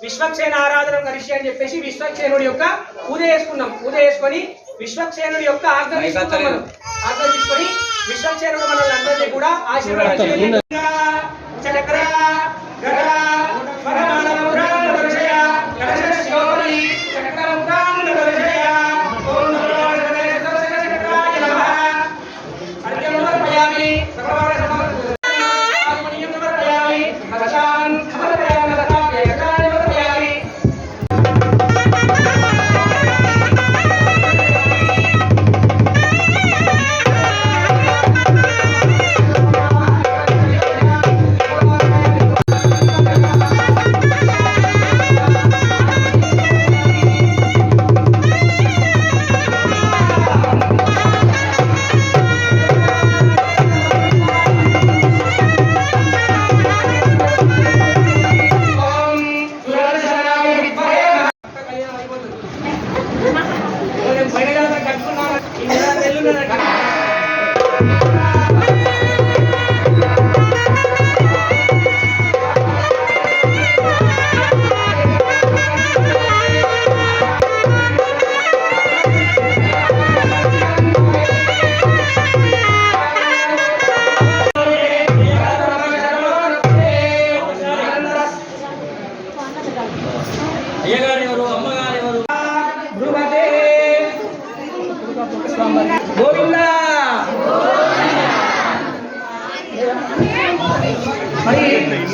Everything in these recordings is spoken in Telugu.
విశ్వక్సేన ఆరాధన కలిసి అని చెప్పేసి విశ్వక్సేనుడి యొక్క పూజ చేసుకున్నాం. పూజ చేసుకొని విశ్వక్సేనుడి యొక్క ఆజ్ఞ తీసుకొని విశ్వక్సేనుడు మనల్ని అందరినీ కూడా ఆశీర్వదించాలి.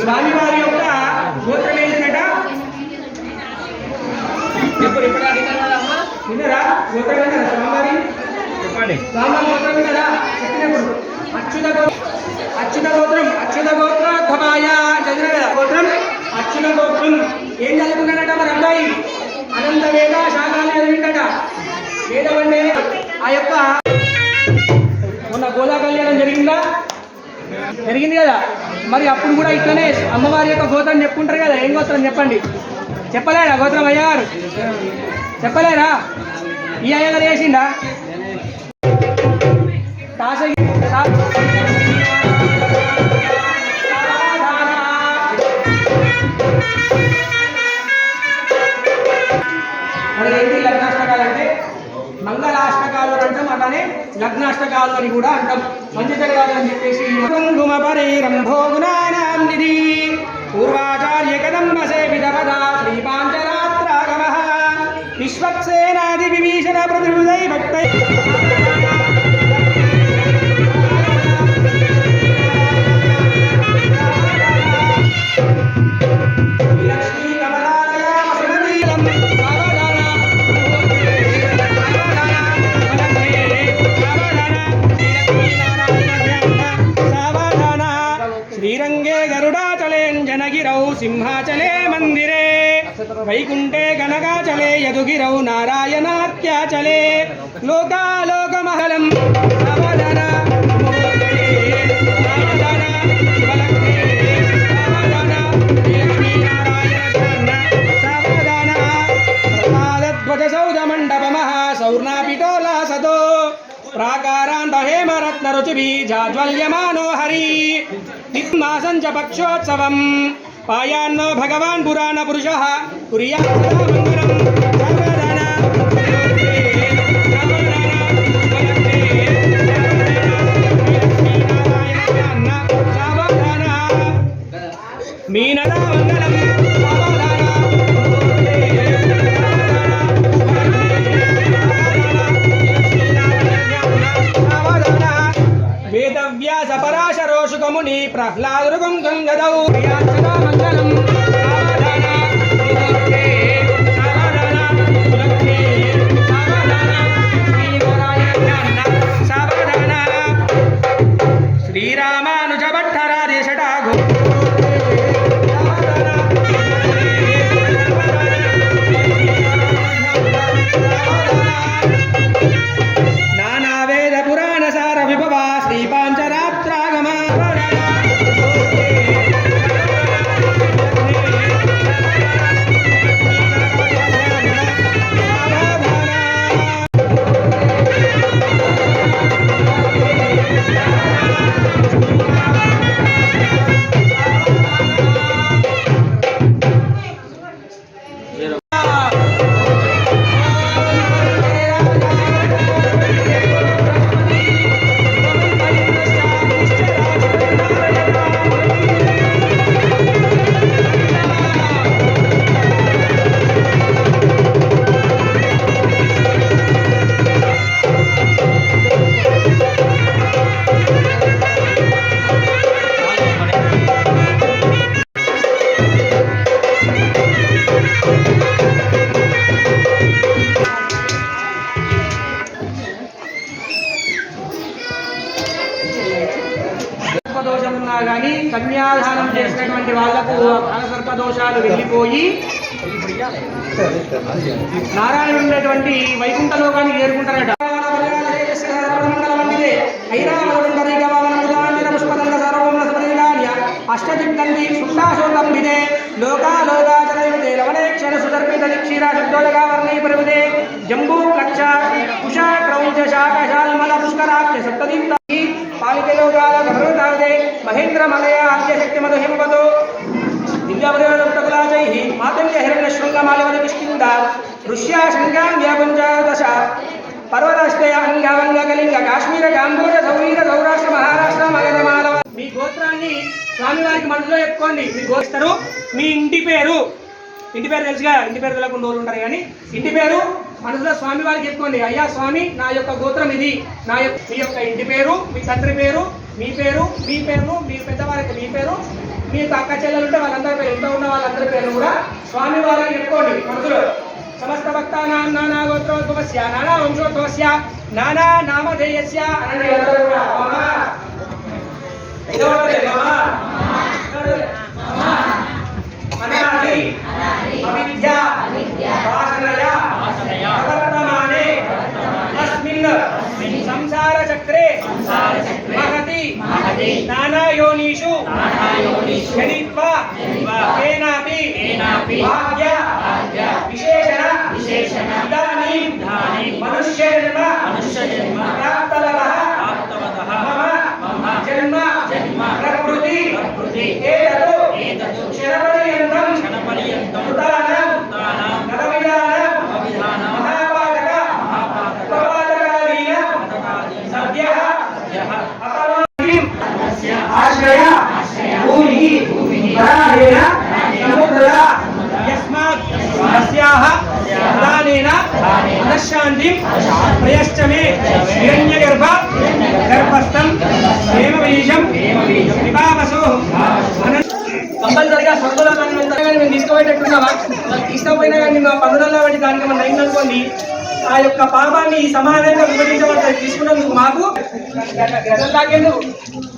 స్వామివారి యొక్క గోత్రం ఏంటంట? విన్నరా? గోత్రం విన్నారా స్వామివారి? చెప్పండి. స్వామివారి గోత్రం విన్నారా? చెప్పినప్పుడు అచ్యుత గోత్రోద్భవాయ చదివిన కదా గోత్రం అచ్యుత గోత్రం. ఏం చదువుకున్నాడట మరి అబ్బాయి? అనంత వేద శాఖలు చదివిందట. వేదవండే ఆ యొక్క మొన్న గోదా కళ్యాణం జరిగింది కదా, మరి అప్పుడు కూడా ఇట్లనే అమ్మవారి యొక్క గోత్రం చెప్పుకుంటారు కదా. ఏం గోత్రం చెప్పండి? చెప్పలేరా గోత్రం అయ్యగారు? చెప్పలేరా? ఈ అయ్యగారు చేసిండా? మరి ఏంటి లగ్నాష్టకాలు అంటే? మంగళాష్టకాలు అంటాం, అలానే లగ్నాష్టకాలు అని కూడా అంటాం. మంచి జరగాలి అని చెప్పేసి పూర్వాచార్య కదంబ సేవిత పద శ్రీపాంచరాత్రాగమ విశ్వక్సేనాది విభీషణ ప్రతిహృదయ భక్తై శ్రీరంగే గరుడాచలేంజనగిరౌ సింహాచలే మందిరే వైకుంఠే గణగాచలే యదుగిరౌ నారాయణాఖ్యాచలే లోకాలోకమహలం ప్రాకారాంత హేమరత్న రుచిభి జాజ్వల్యమానో హరి నిత్మాసంచ పక్షోత్సవం పాయాన్నో భగవాన్ పురాణ పురుషః కుర్యాత్ సదా మంగళం సర్వదాన మీనదా మంగళం వేదవ్యాస పరాశరోషుకముని ప్రహ్లాదురుగం గంగదౌ మంగళం శ్రీరామానుజ భట్టరాదేశట నానావేద పురాణ సార విభవ శ్రీ పాంచరాత్రాగమ సర్పదోషమున్నా కానీ కన్యాదానం చేసినటువంటి వాళ్లకు సర్పదోషాలు వెళ్ళిపోయి నారాయణ ఉండేటువంటి వైకుంఠ లోకానికి చేరుకుంటారట. అష్టదిగ్గంది సుష్టాశోతంబిదే లోకాలోకాచలయుతే లవణేక్షణ సుదర్పిత క్షీరా శబ్దోదగా వర్ణై పర్వతే జంబూ లక్ష కుషా క్రౌంచ శాఖశాల్మల పుష్కరాఖ్య సప్తదీప్తాని పాలితలోకాల గర్వతాదే మహేంద్ర మలయ ఆద్యశక్తిమధు హింవతో దివ్యవరేణుక్తకులాచైః మాతంగ హిరణ్యశృంగమాలివద కిష్కింద ఋష్యా శృంగాంగ్యాపుంజాదశ పర్వతాశ్రయ అంగావంగకలింగ కాశ్మీర గాంభోజ సౌరీర సౌరాష్ట్ర మహారాష్ట్ర మగధమాలవ. మీ గోత్రాన్ని స్వామివారికి మనసులో చెప్పుకోండి. మీ గోస్తారు మీ ఇంటి పేరు తెలుసుగా, ఇంటి పేరు తెలియకుండా రోజులు ఉంటారు కానీ ఇంటి పేరు మనసులో స్వామివారికి చెప్పుకోండి. అయ్యా స్వామి, నా యొక్క గోత్రం ఇది, మీ యొక్క ఇంటి పేరు, మీ తండ్రి పేరు, మీ పేరు, మీ పేరు, మీ పెద్దవారికి మీ పేరు, మీకు అక్క చెల్లెలు ఉంటే వాళ్ళందరి పేరు, ఇంట్లో ఉన్న వాళ్ళందరి పేర్లు కూడా స్వామి వారిని చెప్పుకోండి మనసులో. సమస్త భక్తానాం నానా గోత్రోద్భవస్య నానా వంశోద్భవస్య నానా నామధేయస్య అనండి. అందరూ కూడా అనాది అవిద్య వాసనయ ప్రవర్తమానే అస్మిన్ సంసార చక్రే మహతి నానా యోనిషు జనిత్వా కేనాపి భాగ్య విశేషణ ఇదానీం మనుష్య జన్మ ప్రాప్తవతః మమ జన్మ ప్రకృతి ఏతదు క్షణపర్యంతం ఉదానం నరవిధానం మహాపాతక ఉపపాతకాదీన సద్యః అపవాదిం ఆశ్రయ భూమిః వరాహేన సముద్రః యస్మాత్ తస్యాః ఉదానేన మనశ్శాంతిం ప్రయశ్చమే హిరణ్యగర్భ గర్భస్థం హేమబీజం విభావసో కంపల్సరిగా స్వర్గంలో మేము తీసుకుపోయేటట్టున్నావా? తీసుకుపోయినా కానీ మా పనులలో బట్టి దానికి మనం అయిందనుకోండి ఆ యొక్క పాపాన్ని సమానంగా విభజించబడతాయి. తీసుకున్నందుకు మాకు గజలు తాగేందుకు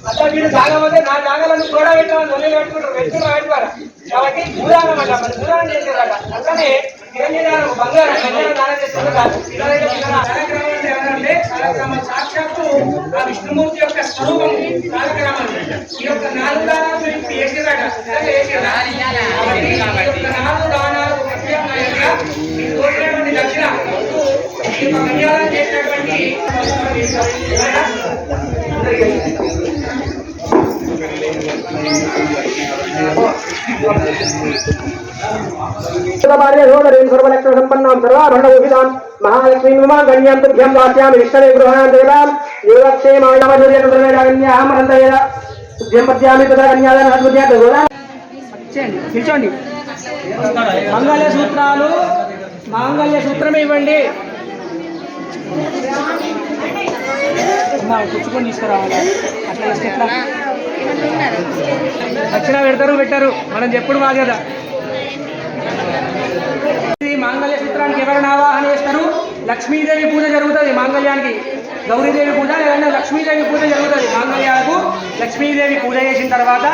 అట్లా వీడు తాగకపోతే నా జాగాలను కూడా పెట్టామని నొల్లి పెట్టుకుంటారు, పెట్టుకున్నారు కాబట్టి దూరానం అట, మన దూరాన్ని చేసేదట. అట్లనే హిరణ్యదానం బంగారం దానం చేస్తుంది కాదు. కార్యక్రమం సాక్షాత్తు ఆ విష్ణుమూర్తి యొక్క స్వరూపం కార్యక్రమం. ఈ యొక్క 4 దానాలు ఇప్పుడు వేసేదట. కాబట్టి ఈ యొక్క 4 దానాలు ప్రత్యేకంగా మీకు తోచినటువంటి దక్షిణ ఈ యొక్క కన్యాదానం చేసినటువంటి महालक्ष्मी गण्यं तुभ्यं वास्यामि विष्णवे गृहाणां देवां योगक्षेमायामधुर्यं पद्यामि तथा कन्यादानं నిల్చోండి. మంగళ సూత్రాలు మాంగళ్య సూత్రమే ఇవ్వండి. పుచ్చుకొని తీసుకురావాలి. అట్లా ఇస్తే ఎట్లా దక్షిణ పెట్టరు మనం చెప్పుడు బాధ్యత. మాంగళ్య సూత్రానికి ఎవరిని ఆవాహన చేస్తారు? లక్ష్మీదేవి పూజ జరుగుతుంది మాంగళ్యానికి. గౌరీదేవి పూజ లేదంటే లక్ష్మీదేవి పూజ జరుగుతుంది మాంగళ్యాలకు. లక్ష్మీదేవి పూజ చేసిన తర్వాత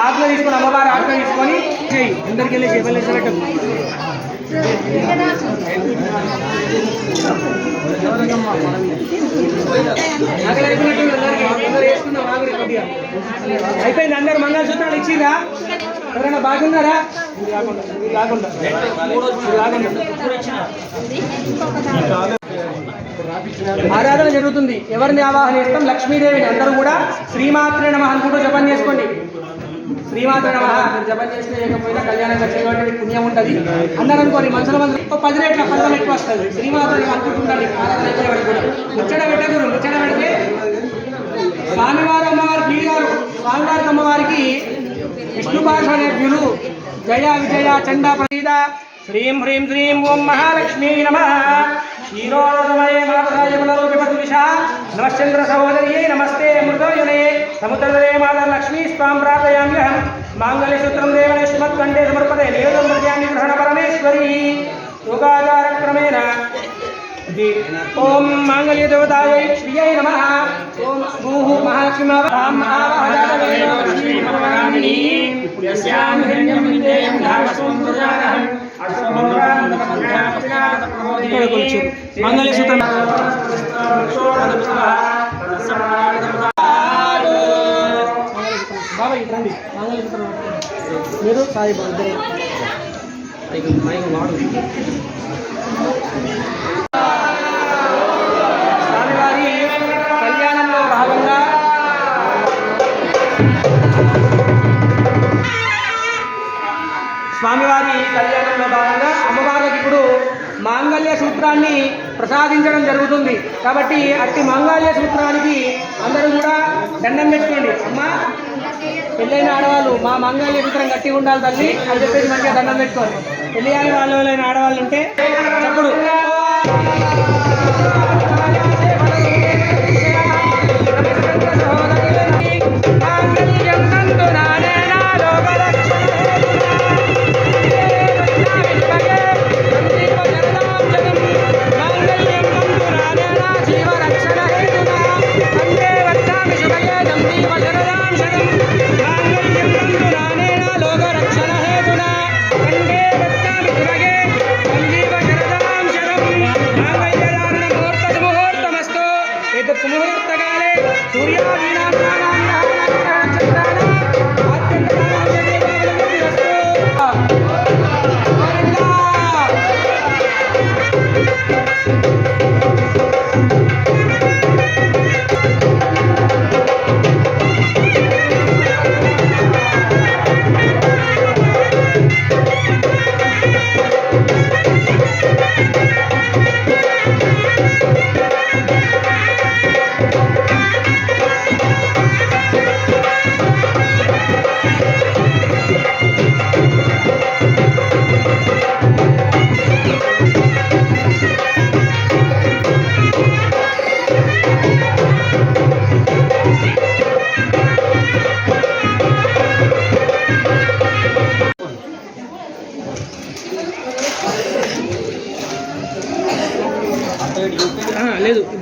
ఆజ్ఞ తీసుకొని అమ్మవారు ఆజ్ఞ తీసుకొని చేయి. అందరికి వెళ్ళి చేపలు వేసేటట్టు అయిపోయింది. అందరు మంగళసూత్రాలు ఇచ్చిరా? ఎవరైనా బాగున్నారా? ఆరాధన జరుగుతుంది. ఎవరిని ఆవాహన చేస్తాం? లక్ష్మీదేవిని. అందరూ కూడా శ్రీమాత్రే నమః అనుకుంటూ జపం చేసుకోండి. శ్రీమాత్రే నమః జపం చేస్తే చేయకపోయినా కళ్యాణం వచ్చేటువంటి పుణ్యం ఉంటుంది. అందరూ అనుకోండి మనసులో 10 రెట్ల ఫలితం ఎక్కువ వస్తుంది. శ్రీమాత్రే అనుకుంటుండండి. ఆరాధన అయిపోయేవాడికి కూడా ముచ్చట పెట్టకూడదు. ముచ్చట పెడితే స్వామివారు అమ్మవారు ప్రియుగారు. స్వామివారికి అమ్మవారికి విష్ణు భాష నేర్పులు జయ విజయ చండ ప్రసీద శ్రీం హ్రీం శ్రీం ఓం మహాలక్ష్మీ నమః. క్షీరోదమయే మాతరాయ పునరూపిపతుష నమశ్చంద్ర సహోదర్యే నమస్తే అమృతోయునే సముద్రదే మాతర్లక్ష్మీ స్వాం ప్రార్థయామ్యహం. మాంగళ్యసూత్రం దేవనేశ్వత్కంఠే సమర్పతే నియోగం ప్రత్యాన్ని గ్రహణ పరమేశ్వరీ యోగాచారక్రమేణ. ఓం మాంగళ్య దేవతాయై శ్రీయై నమః. ఓం భూః మహాలక్ష్మీ మంగళ సూత్రం బాబా ఇట్రండి. మంగళ సూత్రం మీరు సాయి బాబు వాడు స్వామివారి కళ్యాణంలో భాగంగా అమ్మవారికి ఇప్పుడు మాంగళ్య సూత్రాన్ని ప్రసాదించడం జరుగుతుంది. కాబట్టి అట్టి మాంగళ్య సూత్రానికి అందరూ కూడా దండం పెట్టుకోండి. అమ్మ పెళ్ళైన ఆడవాళ్ళు మా మాంగళ్య సూత్రం గట్టిగా ఉండాలి తల్లి అని చెప్పేసి మంచిగా దండం పెట్టుకోండి. పెళ్ళి కాని వాళ్ళైన ఆడవాళ్ళు ఉంటే చెప్పుడు మాంగళ్యం తంతు నానేనా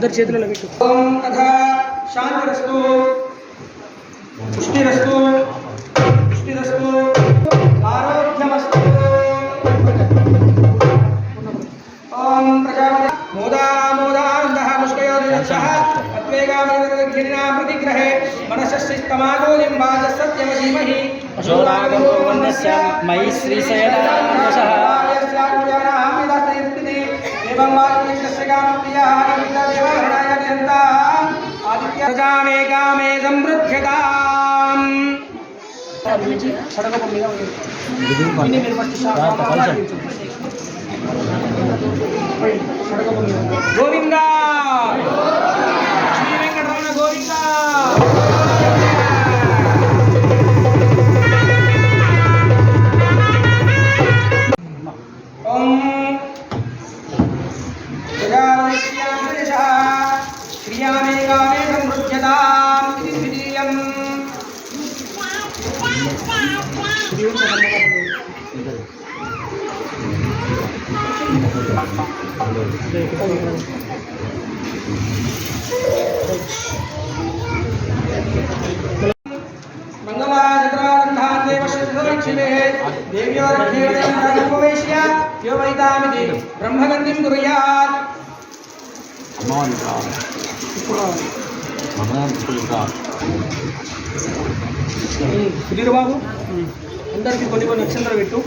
ఇద్దరు చేతులలో పెట్టు. ఓం తథా శాంతిరస్తు పుష్టిరస్తు పుష్టిరస్తు ఆరోగ్యమస్తు. ఓం ప్రజాపతి మోదామోదానందః ముష్కయోర్యచ్చః అత్వేగామనిర్ఘినా ప్రతిగ్రహే మనసస్సిస్తమాగోలిం వాజసత్యమధీమహి అశోరాగో వందస్య మయి శ్రీశైలవశః ప్రజామే కామే సమృద్ధ్యతాం. గోవింద శ్రీ వెంకటరమణ గోవింద. ఓం క్రియామే కామే సమృద్ధ్యతాం ఇది ద్వితీయం. మంగళాచక్రానందాన్ దేవశివే దేవ్యోరక్షేణోపవేశ్య యో వైతామితి బ్రహ్మగంధిం కుర్యాత్. సుధీర్ బాబు అందరికి కొన్ని కొన్ని అక్షంతలు పెట్టు.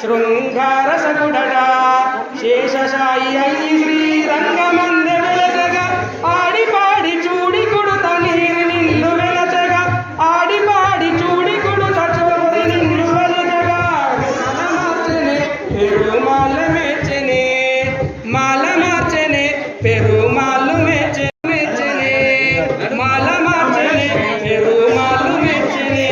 శృంగారసగుడట శేషశాయి అయి శ్రీరంగమంద వెలసగా ఆడిపాడి చూడి కొడుత నీరు నిన్ను వెలచగా ఆడిపాడి చూడి కొడుత చోరి నిన్ను వెలచగా మార్చనే పెరుమాల మెచ్చనే మాల మార్చనే పెరుమాలు మెచ్చనే మాల మార్చనే పెరుమాలు మెచ్చనే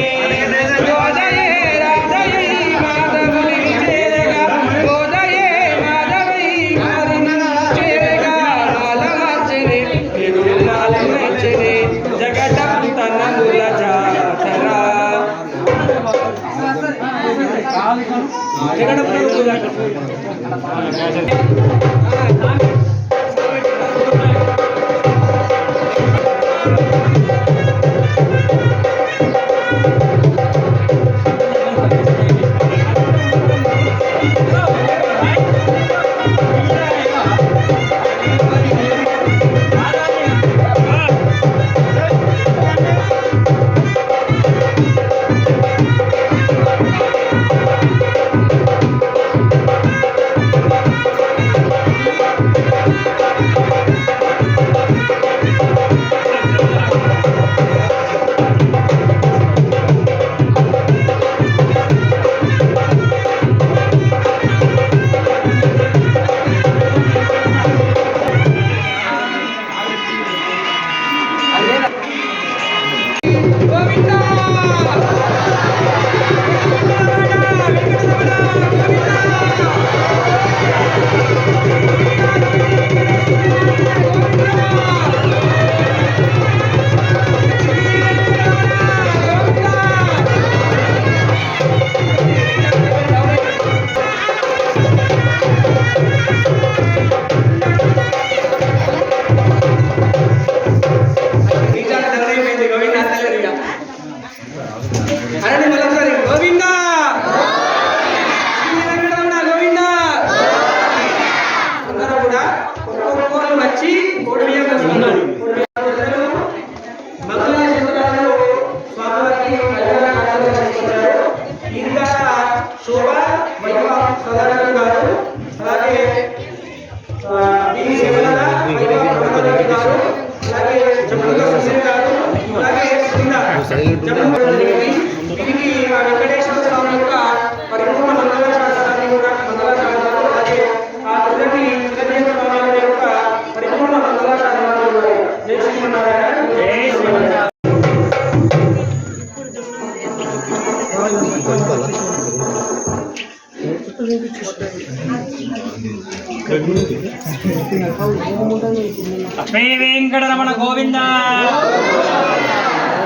శ్రీ వెంకటరమణ గోవింద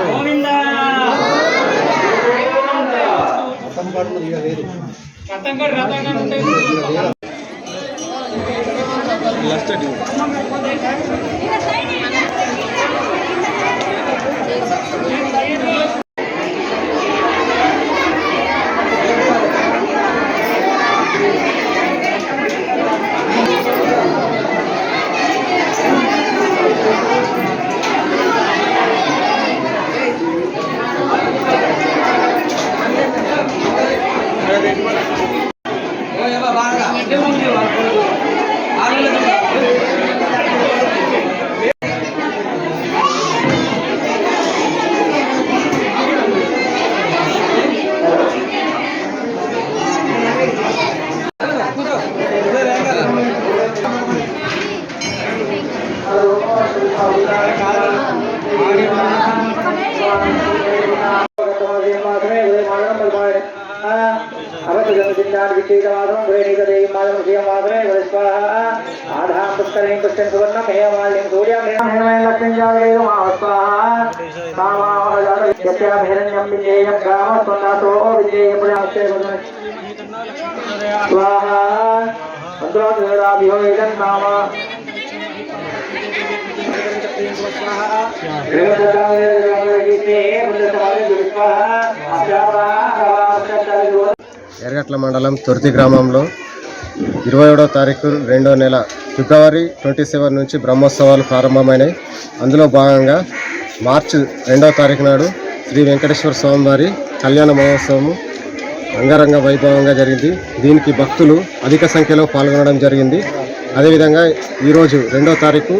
గోవింద. ఎర్గట్ల మండలం తొర్తి గ్రామంలో 27వ తారీఖు 2వ నెల ఫిబ్రవరి 27 నుంచి బ్రహ్మోత్సవాలు ప్రారంభమైనాయి. అందులో భాగంగా మార్చి 2వ తారీఖు నాడు శ్రీ వెంకటేశ్వర స్వామి వారి కళ్యాణ మహోత్సవము అంగరంగ వైభవంగా జరిగింది. దీనికి భక్తులు అధిక సంఖ్యలో పాల్గొనడం జరిగింది. అదేవిధంగా ఈరోజు 2వ తారీఖు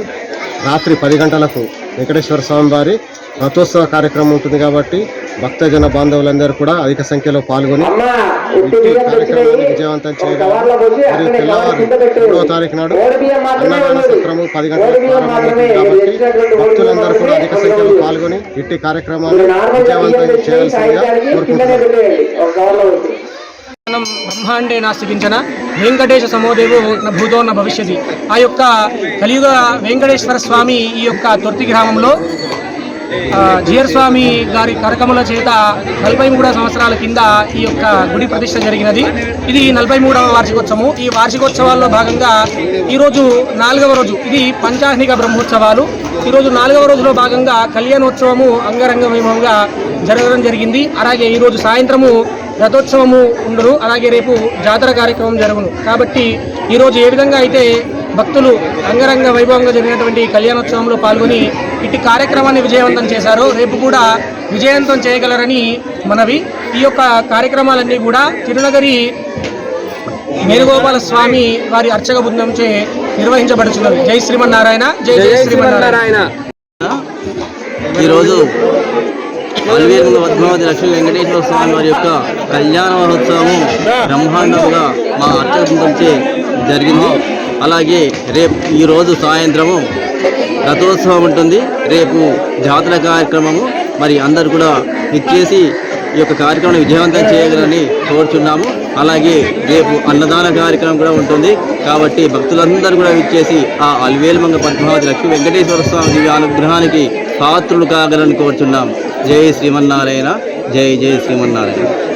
రాత్రి 10 గంటలకు వెంకటేశ్వర స్వామి వారి రథోత్సవ కార్యక్రమం ఉంటుంది కాబట్టి భక్తజన బాంధవులందరూ కూడా అధిక సంఖ్యలో పాల్గొని ఈ కార్యక్రమాన్ని విజయవంతం చేయడం మరియు తెల్లవారు 3వ తారీఖు నాడు అన్నదాన సత్రము 10 గంటలకు ప్రారంభమవుతుంది కాబట్టి భక్తులందరూ కూడా అధిక సంఖ్యలో పాల్గొని ఇట్టి కార్యక్రమాన్ని విజయవంతం చేయాల్సిందిగా కోరుకుంటున్నారు. బ్రహ్మాండే నాస్తికించన వెంకటేశ సమోదేవో భూతో న భవిష్యతి. ఆ యొక్క కలియుగ వెంకటేశ్వర స్వామి ఈ యొక్క తొర్తి గ్రామంలో జియర్ స్వామి గారి కరకముల చేత 43 సంవత్సరాల కింద ఈ యొక్క గుడి ప్రతిష్ట జరిగినది. ఇది 43వ వార్షికోత్సవం. ఈ వార్షికోత్సవాల్లో భాగంగా ఈరోజు 4వ రోజు, ఇది పంచాహ్నిక బ్రహ్మోత్సవాలు. ఈరోజు 4వ రోజులో భాగంగా కళ్యాణోత్సవము అంగరంగ వైభవంగా జరగడం జరిగింది. అలాగే ఈరోజు సాయంత్రము రథోత్సవము ఉండరు, అలాగే రేపు జాతర కార్యక్రమం జరుగును. కాబట్టి ఈరోజు ఏ విధంగా అయితే భక్తులు అంగరంగ వైభవంగా జరిగినటువంటి కళ్యాణోత్సవంలో పాల్గొని ఇటు కార్యక్రమాన్ని విజయవంతం చేశారో రేపు కూడా విజయవంతం చేయగలరని మనవి. ఈ యొక్క కార్యక్రమాలన్నీ కూడా తిరునగరి వేణుగోపాల స్వామి వారి అర్చక బృందంచే నిర్వహించబడుతున్నవి. జై శ్రీమన్నారాయణ, జై జై శ్రీమన్నారాయణ. ఈరోజు అలివేలు పద్మావతి లక్ష్మీ వెంకటేశ్వర స్వామి వారి యొక్క కళ్యాణ మహోత్సవం బ్రహ్మాండంగా మా అర్చక బృందంచే జరిగింది. అలాగే ఈరోజు సాయంత్రము రథోత్సవం ఉంటుంది. రేపు జాతర కార్యక్రమము. మరి అందరు కూడా ఇచ్చేసి ఈ యొక్క కార్యక్రమాన్ని విజయవంతం చేయగలని కోరుచున్నాము. అలాగే రేపు అన్నదాన కార్యక్రమం కూడా ఉంటుంది. కాబట్టి భక్తులందరూ కూడా ఇచ్చేసి ఆ అలివేలుమంగ పద్మావతి లక్ష్మీ వెంకటేశ్వర స్వామి దివ్య అనుగ్రహానికి పాత్రులు కాగలని కోరుచున్నాం. జై శ్రీమన్నారాయణ, జై జై శ్రీమన్నారాయణ.